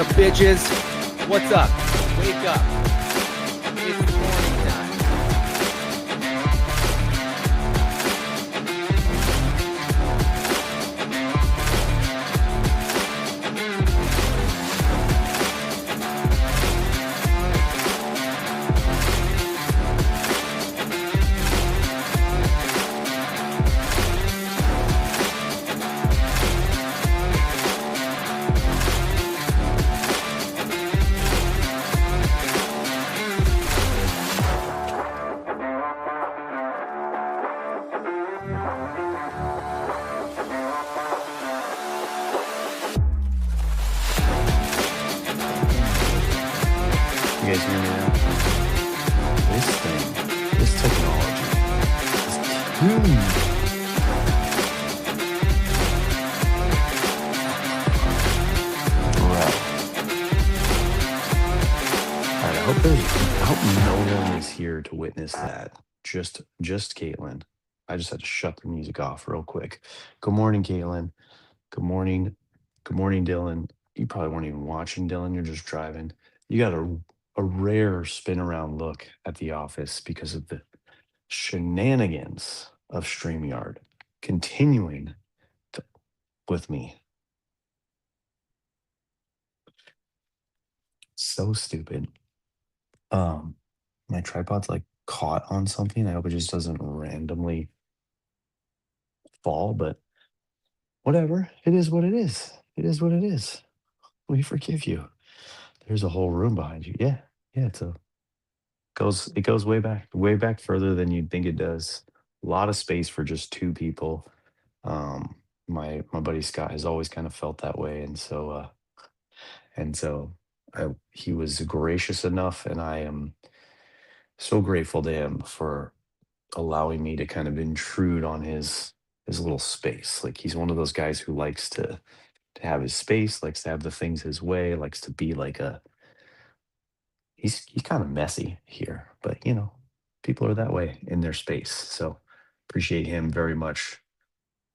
up, bitches? What's up? Wake up. It's morning time. You guys hear me now? This technology is killing me. Bro. Alright, I hope no one is here to witness that. Just Caitlin. I just had to shut the music off real quick. Good morning, Caitlin. Good morning. Good morning, Dylan. You probably weren't even watching, Dylan. You're just driving. You got a rare spin around look at the office because of the shenanigans of StreamYard continuing to, with me. So stupid. Um, my tripod's like caught on something. I hope it just doesn't randomly fall, but whatever. It is what it is. It is what it is. We forgive you. There's a whole room behind you. Yeah. Yeah, it goes way back further than you'd think it does. A lot of space for just two people. My buddy Scott has always kind of felt that way, and so he was gracious enough, and I am so grateful to him for allowing me to kind of intrude on his little space. Like he's one of those guys who likes to have his space, likes to have the things his way, likes to be like a he's kind of messy here, but people are that way in their space. So appreciate him very much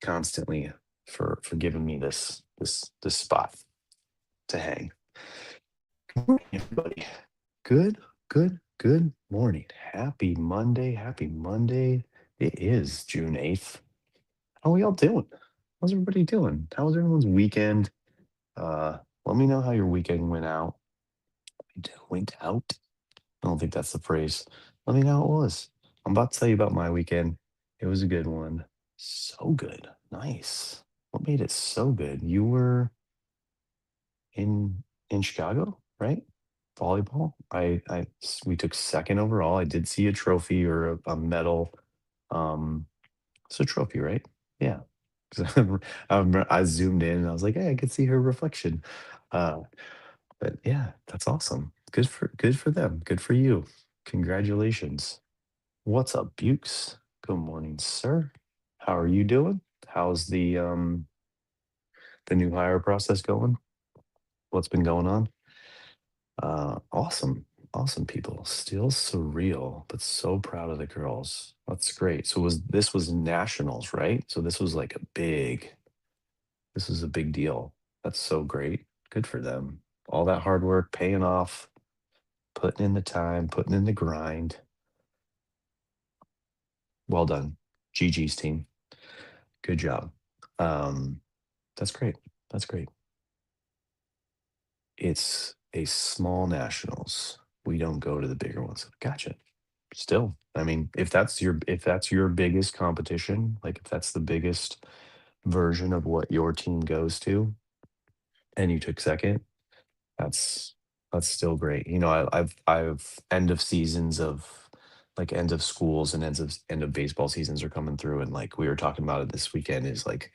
constantly for giving me this spot to hang. Good morning, everybody. Good morning. Happy Monday. Happy Monday. It is June 8th. How are we all doing? How's everybody doing? How was everyone's weekend? Let me know how your weekend went out. Went out? I don't think that's the phrase. Let me know how it was. I'm about to tell you about my weekend. It was a good one. So good. Nice. What made it so good? You were in Chicago, right? Volleyball. We took second overall. I did see a trophy or a medal. It's a trophy, right? Yeah. 'Cause I zoomed in and I was like, hey, I could see her reflection. Uh, but yeah, that's awesome. Good for them. Good for you. Congratulations. What's up, Bukes? Good morning, sir. How are you doing? How's the new hire process going? What's been going on? Awesome. Awesome people. Still surreal, but so proud of the girls. That's great. So was nationals, right? So this is a big deal. That's so great. Good for them. All that hard work paying off, putting in the time, putting in the grind. Well done. GG's team. Good job. Um, that's great. That's great. It's a small nationals. We don't go to the bigger ones. Gotcha. Still, I mean, if that's your biggest competition, like if that's the biggest version of what your team goes to, and you took second, that's that's still great. I've end of seasons of like end of schools and end of baseball seasons are coming through, and like we were talking about it this weekend is like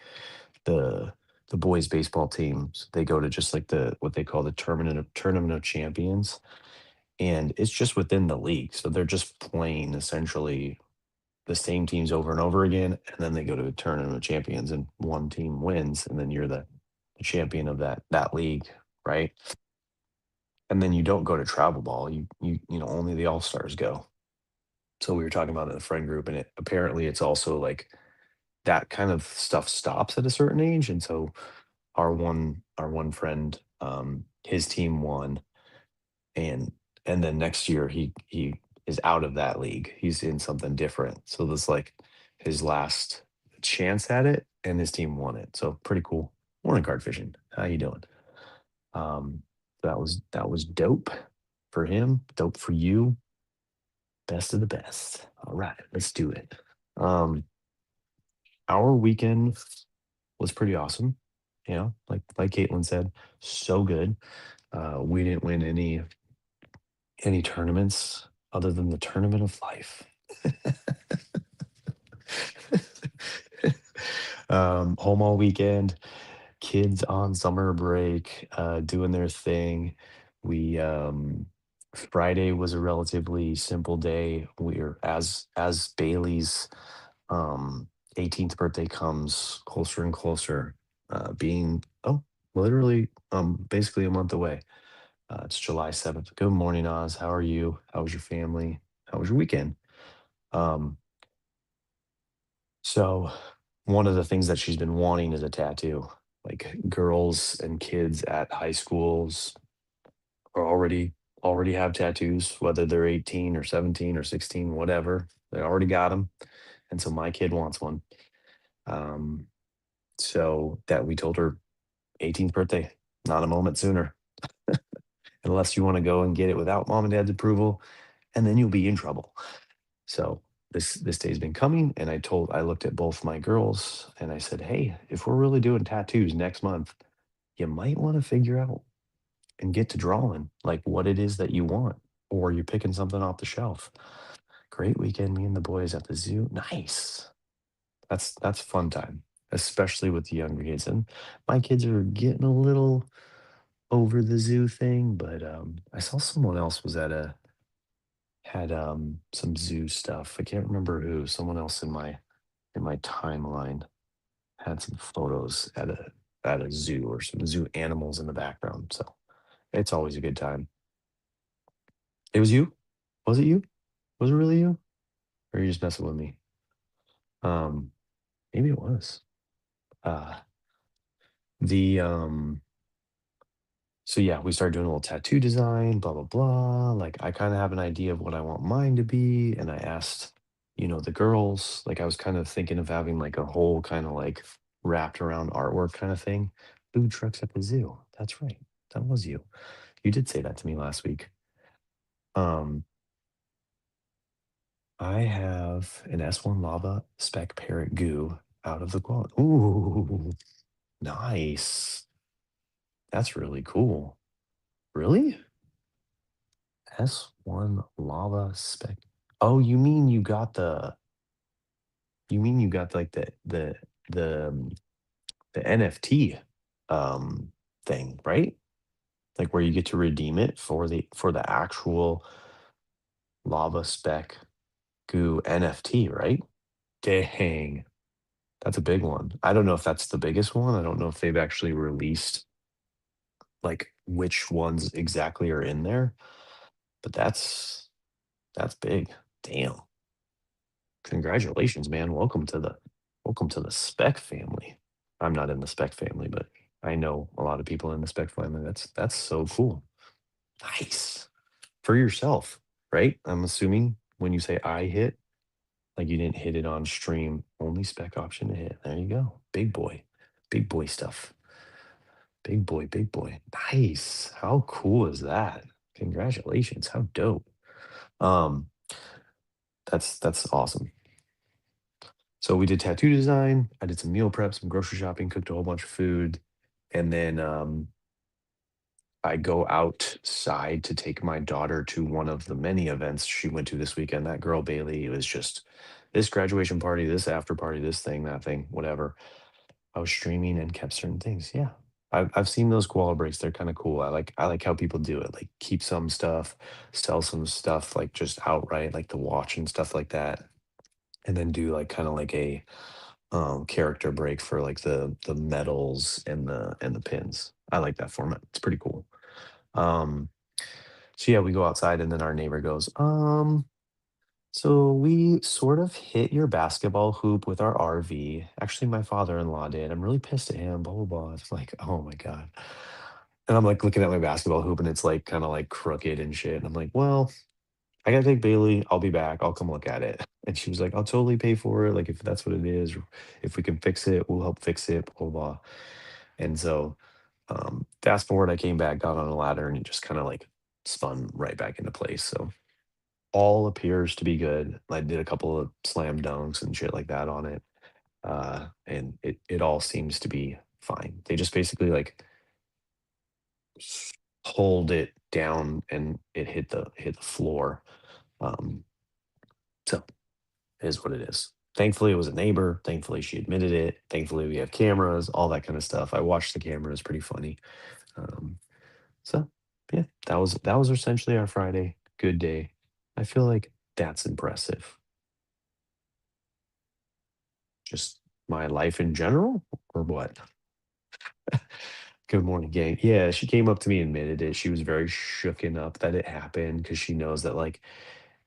the the boys baseball teams, they go to just like the what they call the tournament of champions, and it's just within the league. So they're just playing essentially the same teams over and over again, and then they go to a tournament of champions, and one team wins, and then you're the champion of that league, right? And then you don't go to travel ball. Only the all stars go. So we were talking about it in the friend group, and it's also like that kind of stuff stops at a certain age, and so our one friend, his team won, and then next year he is out of that league. He's in something different. So this like his last chance at it, and his team won it. So pretty cool. Morning card fishing. How you doing? That was dope for him. Dope for you. Best of the best. All right, let's do it. Um, our weekend was pretty awesome. You know, like Caitlin said, so good. We didn't win any tournaments other than the tournament of life. Home all weekend, kids on summer break, doing their thing. We Friday was a relatively simple day. We're as Bailey's um 18th birthday comes closer and closer, being literally basically a month away. It's July 7th. Good morning, Oz. How are you? How was your family? How was your weekend? Um, so one of the things that she's been wanting is a tattoo. Like girls and kids at high schools are already have tattoos, whether they're 18 or 17 or 16, whatever. They already got them. And so my kid wants one. Um, so that we told her 18th birthday, not a moment sooner, unless you want to go and get it without mom and dad's approval, and then you'll be in trouble. So this day's been coming, and I looked at both my girls and I said, "Hey, if we're really doing tattoos next month, you might want to figure out and get to drawing like what it is that you want, or you're picking something off the shelf." Great weekend, me and the boys at the zoo. Nice. That's fun time, especially with the younger kids. And my kids are getting a little over the zoo thing, but I saw someone else was at a had some zoo stuff. I can't remember who. Someone else in my timeline had some photos at a zoo or some zoo animals in the background. So it's always a good time. It was you? Was it you? Was it really you? Or are you just messing with me? Um, maybe it was. Uh the So yeah, we started doing a little tattoo design, blah blah blah. Like I kind of have an idea of what I want mine to be, and I asked, the girls. Like I was kind of thinking of having like a whole kind of like wrapped around artwork kind of thing. Food trucks at the zoo. That's right. That was you. You did say that to me last week. Um, I have an S1 lava spec parrot goo out of the quad. Ooh, nice. That's really cool. Really? S1 lava spec. Oh, you mean you got like the the NFT thing, right? Like where you get to redeem it for the actual lava spec goo NFT, right? Dang. That's a big one. I don't know if that's the biggest one. I don't know if they've actually released like which ones exactly are in there, but that's big. Damn. Congratulations, man. Welcome to the spec family. I'm not in the spec family, but I know a lot of people in the spec family. That's so cool. Nice. For yourself, right? I'm assuming when you say I hit, like you didn't hit it on stream, only spec option to hit. There you go. Big boy. Big boy stuff. Big boy, big boy. Nice. How cool is that? Congratulations. How dope. Um, that's awesome. So we did tattoo design. I did some meal prep, some grocery shopping, cooked a whole bunch of food, and then I go outside to take my daughter to one of the many events she went to this weekend. That girl Bailey, it was just this graduation party, this after party, this thing, that thing, whatever. I was streaming and kept certain things. Yeah, I've seen those koala breaks. They're kind of cool. I like how people do it. Like keep some stuff, sell some stuff, like just outright, like the watch and stuff like that, and then do like kind of like a character break for like the medals and the pins. I like that format. It's pretty cool. Um so yeah, we go outside and then our neighbor goes, So we sort of hit your basketball hoop with our RV. Actually, my father-in-law did. I'm really pissed at him, blah, blah, blah. It's like, oh my God. And I'm like looking at my basketball hoop and it's like kind of like crooked and shit. And I'm like, well, I gotta take Bailey. I'll be back. I'll come look at it. And she was like, I'll totally pay for it. Like, if that's what it is, or if we can fix it, we'll help fix it, blah, blah, blah. And so, fast forward, I came back, got on a ladder, and it just kind of like spun right back into place. So, all appears to be good. I did a couple of slam dunks and shit like that on it. And it all seems to be fine. They just basically like hold it down and it hit the floor. Um, so it is what it is. Thankfully, it was a neighbor. Thankfully, she admitted it. Thankfully, we have cameras, all that kind of stuff. I watched the cameras, pretty funny. Um, so yeah, that was essentially our Friday. Good day. I feel like that's impressive. Just my life in general, or what? Good morning, gang. Yeah, she came up to me and admitted it. She was very shooken up that it happened because she knows that like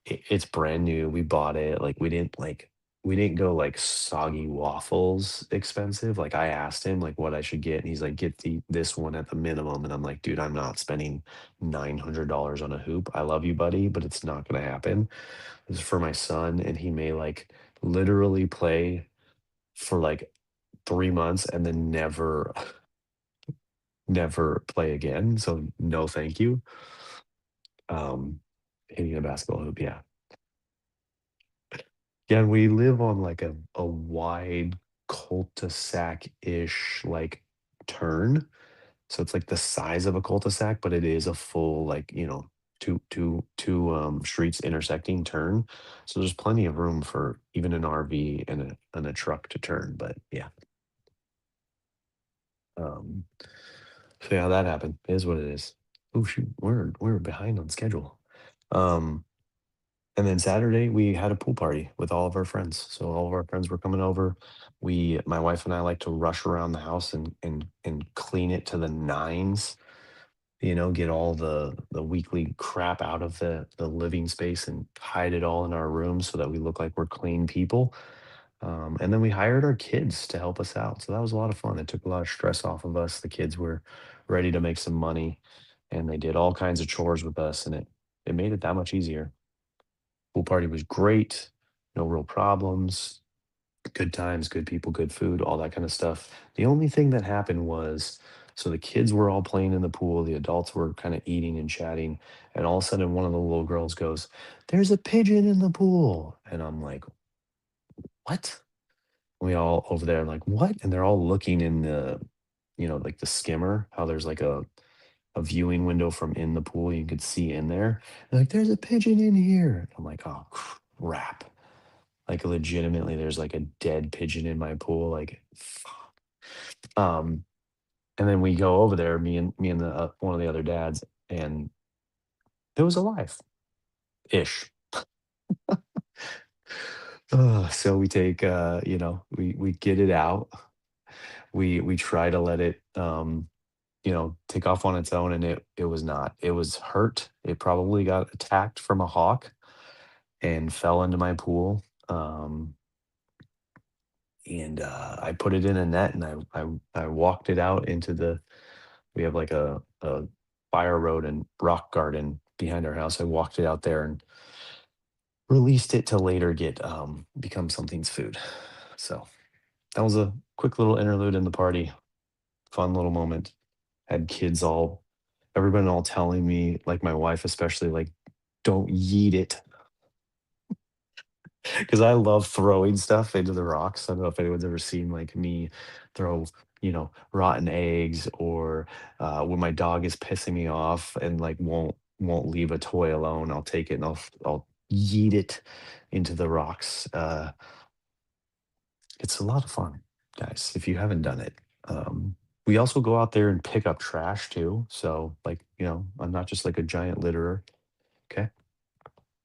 it's brand new. We bought it. Like we didn't go like soggy waffles expensive. Like I asked him like what I should get, and he's like, get this one at the minimum. And I'm like, dude, I'm not spending $900 on a hoop. I love you, buddy, but it's not gonna happen. This is for my son, and he may like literally play for like 3 months and then never play again. So no, thank you. Um, Hitting a basketball hoop, yeah. Yeah, and we live on like a wide cul-de-sac-ish like turn. So it's like the size of a cul-de-sac, but it is a full like, two streets intersecting turn. So there's plenty of room for even an RV and a truck to turn. But yeah. Um so yeah, that happened. It is what it is. Oh shoot, we're behind on schedule. Um And then Saturday, we had a pool party with all of our friends. So all of our friends were coming over. My wife and I like to rush around the house and clean it to the nines. Get all the weekly crap out of the living space and hide it all in our rooms so that we look like we're clean people. And then we hired our kids to help us out. So that was a lot of fun. It took a lot of stress off of us. The kids were ready to make some money, and they did all kinds of chores with us, and it made it that much easier. Pool party was great, no real problems, good times, good people, good food, all that kind of stuff. The only thing that happened was so the kids were all playing in the pool, the adults were kind of eating and chatting, and all of a sudden one of the little girls goes, "There's a pigeon in the pool." And I'm like, "What?" We all over there like, "What?" And they're all looking in like the skimmer, how there's like a viewing window from in the pool you could see in there. They're like, "There's a pigeon in here." I'm like, "Oh crap." Like, legitimately, there's, like, a dead pigeon in my pool, like, fuck. Um, and then we go over there, me and the, one of the other dads, and it was alive-ish. So we take, we get it out. We try to let it, take off on its own, and it was not. It was hurt. It probably got attacked from a hawk and fell into my pool. And I put it in a net, and I walked it out into the we have like a fire road and rock garden behind our house. I walked it out there and released it to later get become something's food. So that was a quick little interlude in the party. Fun little moment. Had kids all everyone all telling me, like my wife especially, like, don't yeet it. Because I love throwing stuff into the rocks. I don't know if anyone's ever seen like me throw, rotten eggs, or when my dog is pissing me off and like won't leave a toy alone, I'll take it and I'll yeet it into the rocks. It's a lot of fun, guys. If you haven't done it, we also go out there and pick up trash too. So like, I'm not just like a giant litterer. Okay,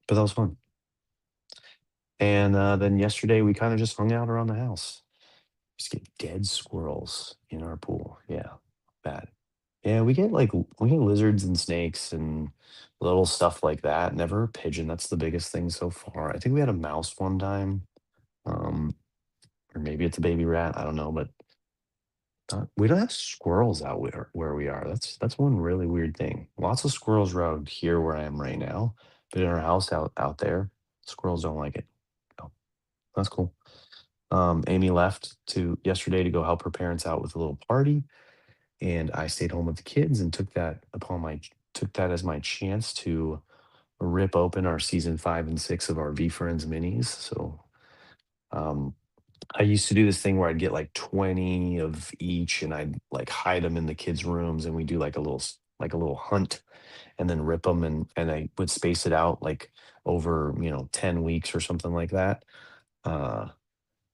but that was fun. And then yesterday we kind of just hung out around the house. Just get dead squirrels in our pool. Yeah, bad. Yeah, we get lizards and snakes and little stuff like that. Never a pigeon. That's the biggest thing so far. I think we had a mouse one time, um, or maybe it's a baby rat. I don't know, but we don't have squirrels out where we are. That's one really weird thing. Lots of squirrels around here where I am right now, but in our house out there, squirrels don't like it. So that's cool. Amy left to yesterday to go help her parents out with a little party, and I stayed home with the kids and took that as my chance to rip open our season 5 and 6 of our V Friends minis. So um, I used to do this thing where I'd get like 20 of each, and I'd like hide them in the kids' rooms, and we do like like a little hunt, and then rip them, and I would space it out like over 10 weeks or something like that. Uh,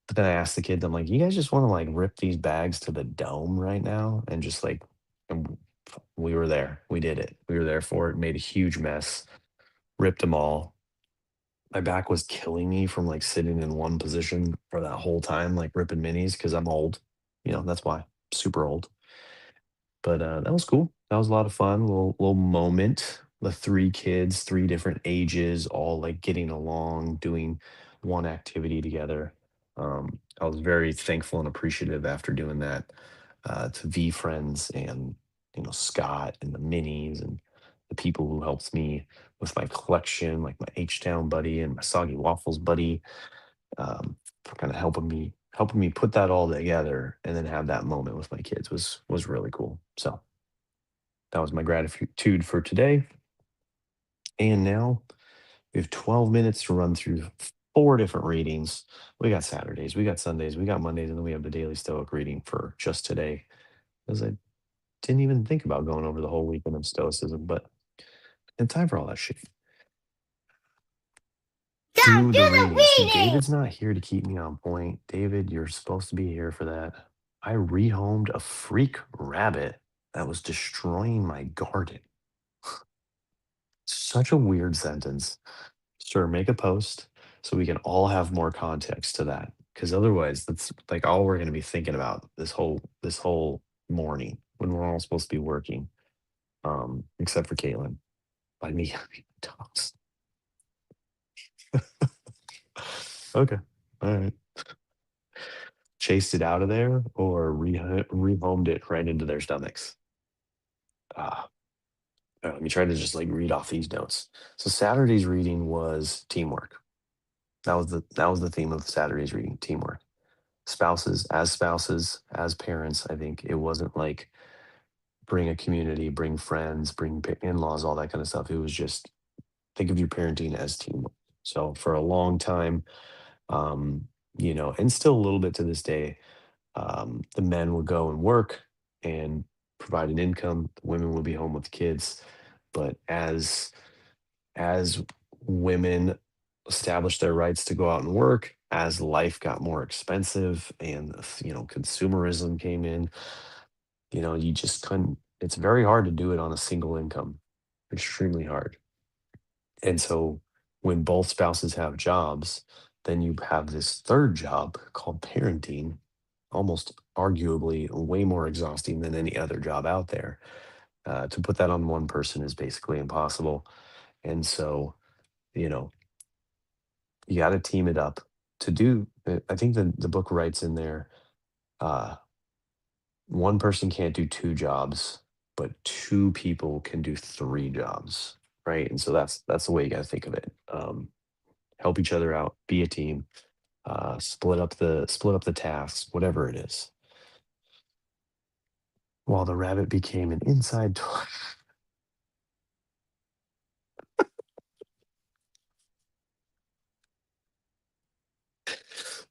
but then I asked the kids, I'm like, you guys just want to like rip these bags to the dome right now, and just like, and we were there. We did it. We were there for it. Made a huge mess. Ripped them all. My back was killing me from like sitting in one position for that whole time, like ripping minis because I'm old. That's why. Super old. But that was cool. That was a lot of fun. Little moment. The three kids, three different ages, all like getting along, doing one activity together. I was very thankful and appreciative after doing that to V friends and Scott and the minis and the people who helped me with my collection, like my H Town buddy and my Soggy Waffles buddy, for kind of helping me put that all together and then have that moment with my kids was really cool. So that was my gratitude for today. And now we have 12 minutes to run through four different readings. We got Saturdays, we got Sundays, we got Mondays, and then we have the Daily Stoic reading for just today. Because I didn't even think about going over the whole weekend of Stoicism, but in time for all that shit. Now Do do the the reading. See, reading! David's not here to keep me on point. David, you're supposed to be here for that. I rehomed a freak rabbit that was destroying my garden. Such a weird sentence. Sure, make a post so we can all have more context to that. Because otherwise, that's like all we're going to be thinking about this whole morning when we're all supposed to be working, except for Caitlin. By me having dogs. Okay, all right. Chased it out of there or rehomed it right into their stomachs. Ah, let me try to just like read off these notes. So Saturday's reading was teamwork. That was the theme of Saturday's reading, teamwork. Spouses, as parents, I think it wasn't like bring a community, bring friends, bring in-laws, all that kind of stuff. It was just think of your parenting as teamwork. So for a long time, um, and still a little bit to this day, the men would go and work and provide an income. The women would be home with the kids. But as women established their rights to go out and work, as life got more expensive and consumerism came in, you just couldn't. It's very hard to do it on a single income, extremely hard. And so when both spouses have jobs, then you have this third job called parenting, almost arguably way more exhausting than any other job out there. To put that on one person is basically impossible. And so, you know, you got to team it up to do. I think the book writes in there, uh, one person can't do two jobs, but two people can do three jobs, right? And so that's the way you got to think of it. Help each other out, be a team, split up the tasks, whatever it is. While the rabbit became an inside toy.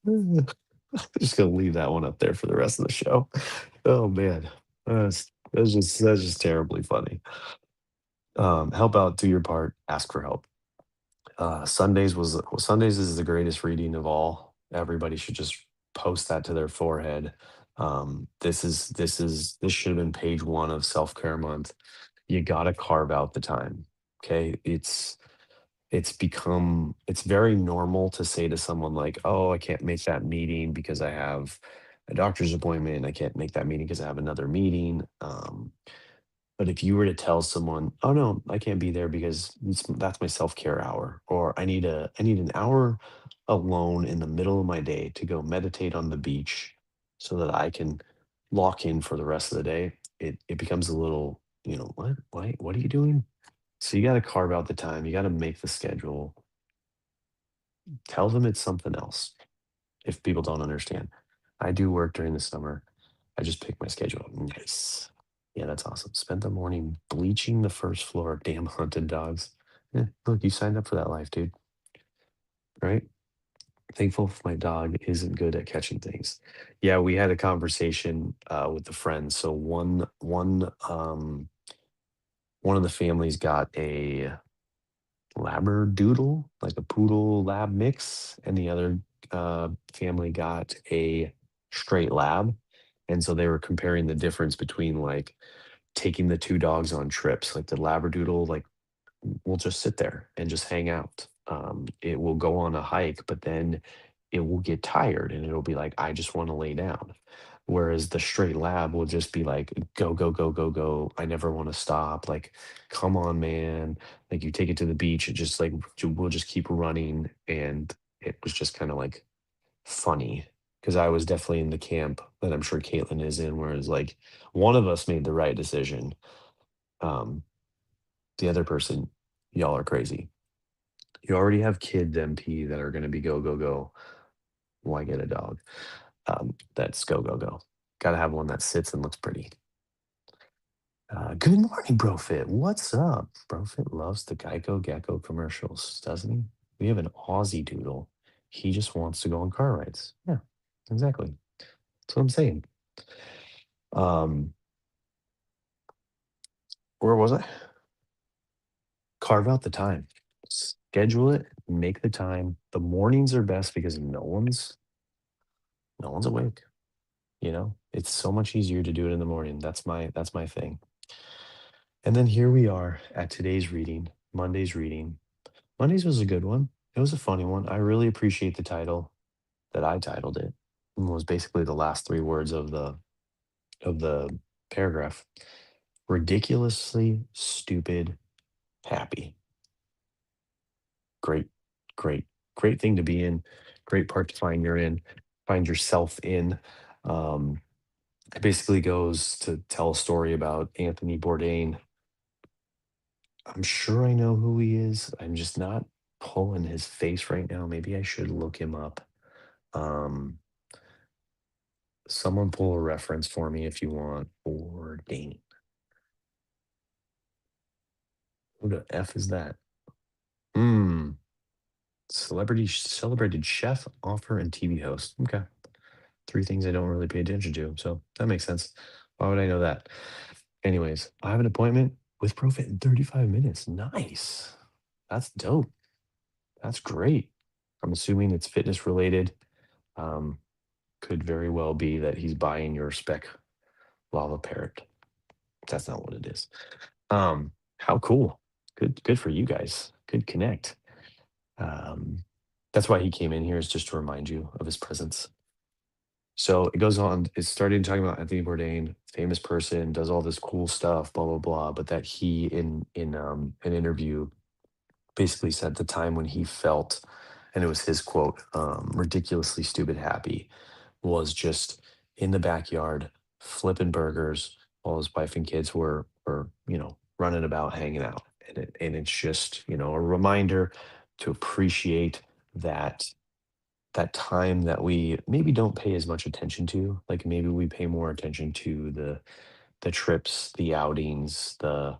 I'm just gonna leave that one up there for the rest of the show. Oh man, that's just terribly funny. Help out, do your part, ask for help. Sundays is the greatest reading of all. Everybody should just post that to their forehead. This should have been page one of self care month. You got to carve out the time. Okay, it's very normal to say to someone like, oh, I can't make that meeting because I have a doctor's appointment. I can't make that meeting because I have another meeting. But if you were to tell someone, "Oh, no, I can't be there because that's my self-care hour," or I need an hour alone in the middle of my day to go meditate on the beach so that I can lock in for the rest of the day," it becomes a little, "What? What are you doing?" So you gotta carve out the time, you gotta make the schedule, tell them it's something else if people don't understand. I do work during the summer. I just pick my schedule. Nice. Yeah, that's awesome. Spent the morning bleaching the first floor. Damn hunted dogs. Look, you signed up for that life, dude. Right? Thankful if my dog isn't good at catching things. Yeah, we had a conversation with the friends. So one of the families got a Labradoodle, like a poodle lab mix, and the other family got a straight lab. And so they were comparing the difference between like taking the two dogs on trips. Like the Labradoodle, like will just sit there and just hang out. It will go on a hike, but then it will get tired and it'll be like, I just want to lay down. Whereas the straight lab will just be like, go, go, go, go, go. I never want to stop. Like, come on, man. Like, you take it to the beach, it just like, we'll just keep running. And it was just kind of like funny because I was definitely in the camp that I'm sure Caitlin is in, whereas like one of us made the right decision. Um, the other person, y'all are crazy. You already have kids MP that are gonna be go, go, go. Why get a dog? That's go, go, go. Gotta have one that sits and looks pretty. Good morning, Brofit. What's up? Brofit loves the Geico Gecko commercials, doesn't he? We have an Aussie doodle. He just wants to go on car rides. Yeah, exactly. That's what I'm saying. Um, where was I? Carve out the time. Schedule it, make the time. The mornings are best because no one's awake. It's so much easier to do it in the morning. That's my thing. And then here we are at today's reading, Monday's reading. Monday's was a good one. It was a funny one. I really appreciate the title that I titled it. It was basically the last three words of the paragraph. Ridiculously stupid happy. Great, great, great thing to be in. Great part to find yourself in. Um, it basically goes to tell a story about Anthony Bourdain. I'm sure I know who he is. I'm just not pulling his face right now. Maybe I should look him up. Um, Someone pull a reference for me if you want. Bourdain. Who the F is that? Hmm. Celebrated chef, author, and TV host. Okay. Three things I don't really pay attention to. So that makes sense. Why would I know that? Anyways, I have an appointment with Profit in 35 minutes. Nice. That's dope. That's great. I'm assuming it's fitness related. Um, could very well be that he's buying your spec lava parrot. That's not what it is. How cool. Good for you guys. Good connect. Um, that's why he came in here is just to remind you of his presence. So it goes on. It started talking about Anthony Bourdain, famous person, does all this cool stuff, blah blah blah. But that he in an interview basically said the time when he felt, and it was his quote, ridiculously stupid happy, was just in the backyard flipping burgers while his wife and kids were running about hanging out, and it's just a reminder to appreciate that time that we maybe don't pay as much attention to. Like maybe we pay more attention to the trips, the outings, the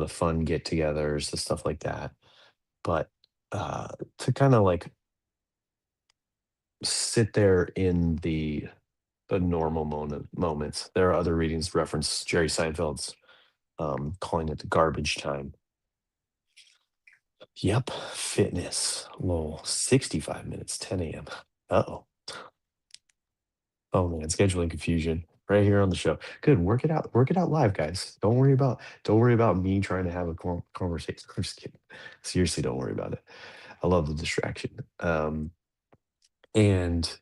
fun get-togethers, the stuff like that. But to kind of like sit there in the normal moments. There are other readings reference Jerry Seinfeld's calling it the garbage time. Yep, fitness. Lol, 65 minutes, 10 a.m. Uh-oh. Oh man, scheduling confusion right here on the show. Good, work it out live, guys. Don't worry about me trying to have a conversation. I'm just kidding. Seriously, don't worry about it. I love the distraction. And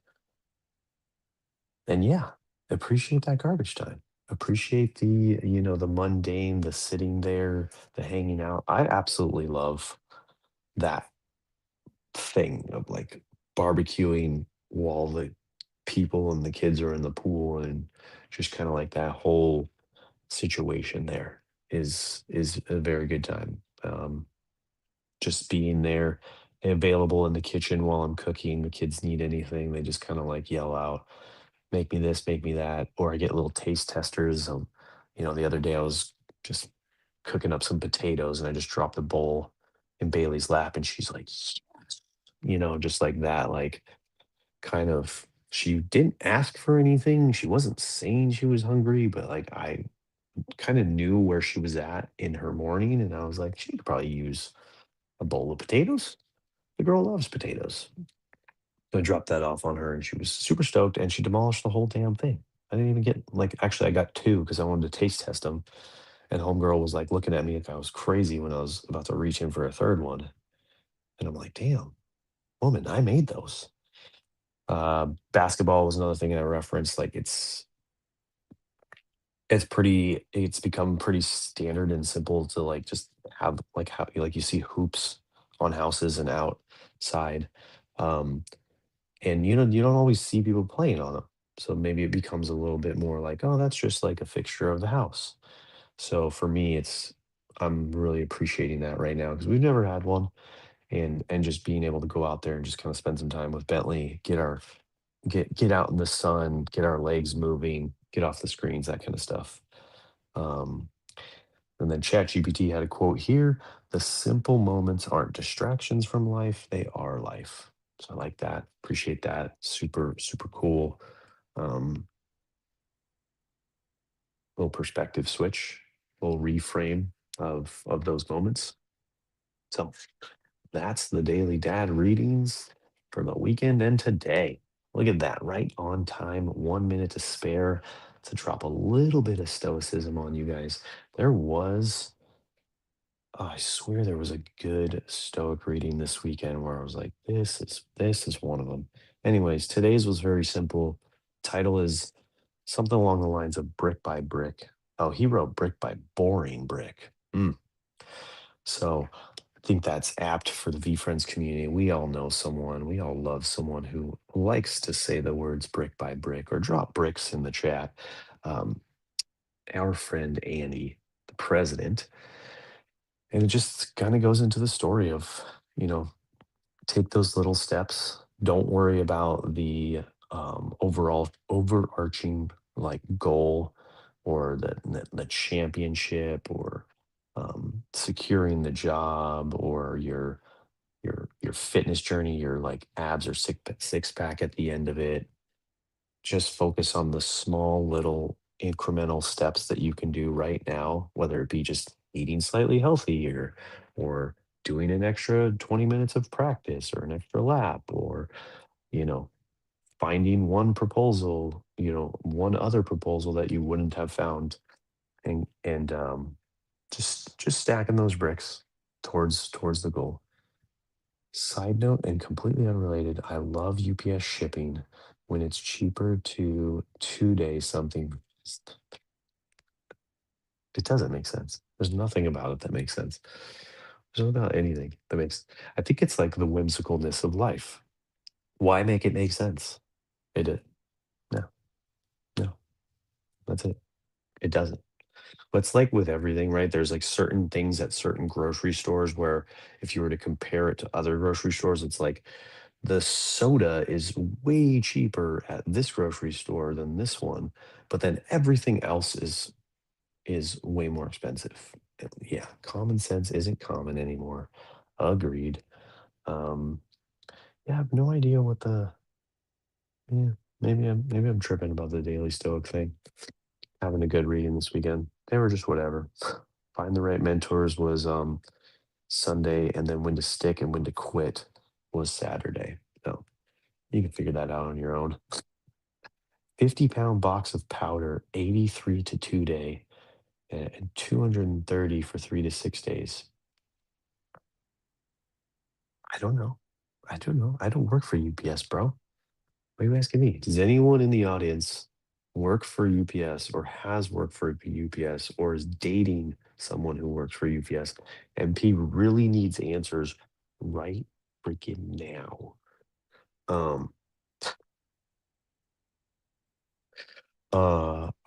yeah, appreciate that garbage time. appreciate the, the mundane, the sitting there, the hanging out. I absolutely love that thing of like barbecuing while the people and the kids are in the pool, and just kind of like that whole situation there is a very good time. Just being there, available in the kitchen while I'm cooking. The kids need anything, they just kind of like yell out, "Make me this, make me that," or I get little taste testers. The other day I was just cooking up some potatoes, and I just dropped the bowl in Bailey's lap, and she's like, "Yes," just like that, like kind of. She didn't ask for anything. She wasn't saying she was hungry, but like I kind of knew where she was at in her morning, and I was like, she could probably use a bowl of potatoes. The girl loves potatoes. So I dropped that off on her, and she was super stoked, and she demolished the whole damn thing. I didn't even get like, actually I got two because I wanted to taste test them. And homegirl was like looking at me like I was crazy when I was about to reach in for a third one. And I'm like, damn, woman, I made those. Basketball was another thing I referenced. Like it's become pretty standard and simple to like just have like how like you see hoops on houses and outside. Um, and you don't always see people playing on them. So maybe it becomes a little bit more like, oh, that's just like a fixture of the house. So for me, I'm really appreciating that right now because we've never had one, and just being able to go out there and just kind of spend some time with Bentley, get out in the sun, get our legs moving, get off the screens, that kind of stuff. Um, and then ChatGPT had a quote here: "The simple moments aren't distractions from life; they are life." So I like that. Appreciate that. Super super cool. Um, Little perspective switch, little reframe of those moments. So that's the daily dad readings for the weekend and today. Look at that, right on time, 1 minute to spare to drop a little bit of stoicism on you guys. There was, oh, I swear there was a good stoic reading this weekend where I was like, this is one of them. Anyways, today's was very simple. Title is something along the lines of brick by brick. Oh, he wrote brick by boring brick. So I think that's apt for the V Friends community. We all know someone, we all love someone who likes to say the words brick by brick or drop bricks in the chat. Um, our friend Andy, the president, and it just kind of goes into the story of, you know, take those little steps. Don't worry about the overall overarching like goal, or the championship, or securing the job, or your fitness journey, your like abs or six pack at the end of it. Just focus on the small little incremental steps that you can do right now, whether it be just eating slightly healthier, or doing an extra 20 minutes of practice, or an extra lap, or, you know, finding one other proposal that you wouldn't have found, and just stacking those bricks towards the goal. Side note and completely unrelated, I love UPS shipping when it's cheaper to 2 day something. It doesn't make sense. There's nothing about it that makes sense. There's not about anything that makes. I think it's like the whimsicalness of life. Why make it make sense? It no, no, that's it. It doesn't. But it's like with everything, right? There's like certain things at certain grocery stores where if you were to compare it to other grocery stores, it's like the soda is way cheaper at this grocery store than this one, but then everything else is way more expensive. Yeah, common sense isn't common anymore. Agreed. Um, yeah, I have no idea what the yeah, maybe I'm tripping about the Daily Stoic thing. Having a good reading this weekend. They were just whatever. Find the right mentors was Sunday, and then when to stick and when to quit was Saturday. So you can figure that out on your own. 50-pound box of powder, 83 to 2 day, and 230 for 3 to 6 days. I don't know. I don't know. I don't work for UPS, bro. Why are you asking me? Does anyone in the audience work for UPS or has worked for UPS or is dating someone who works for UPS, MP really needs answers right freaking now. Um,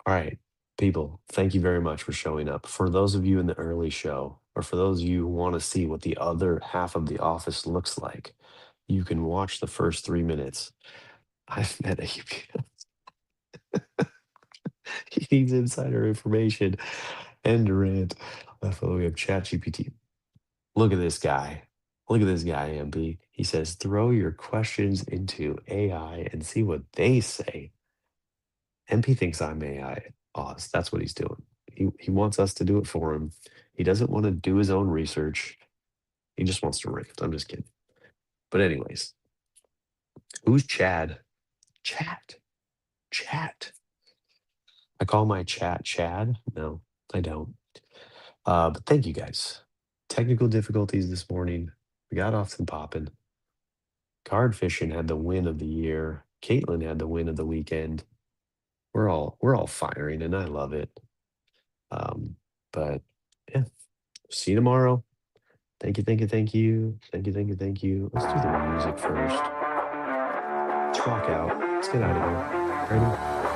all right, people, thank you very much for showing up. For those of you in the early show, or for those of you who want to see what the other half of the office looks like, you can watch the first 3 minutes. I've met a UPS. He needs insider information and Durant. We have ChatGPT. Look at this guy. Look at this guy, MP. He says, throw your questions into AI and see what they say. MP thinks I'm AI Oz. That's what he's doing. He wants us to do it for him. He doesn't want to do his own research. He just wants to rant. I'm just kidding. But anyways, who's Chad? Chat. Chat. I call my chat Chad. No, I don't. But thank you guys. Technical difficulties this morning. We got off and popping. Card fishing had the win of the year. Caitlin had the win of the weekend. We're all firing, and I love it. Um, but yeah, see you tomorrow. Thank you, thank you, thank you, thank you, thank you, thank you. Let's do the music first. Let's rock out. Let's get out of here. Ready?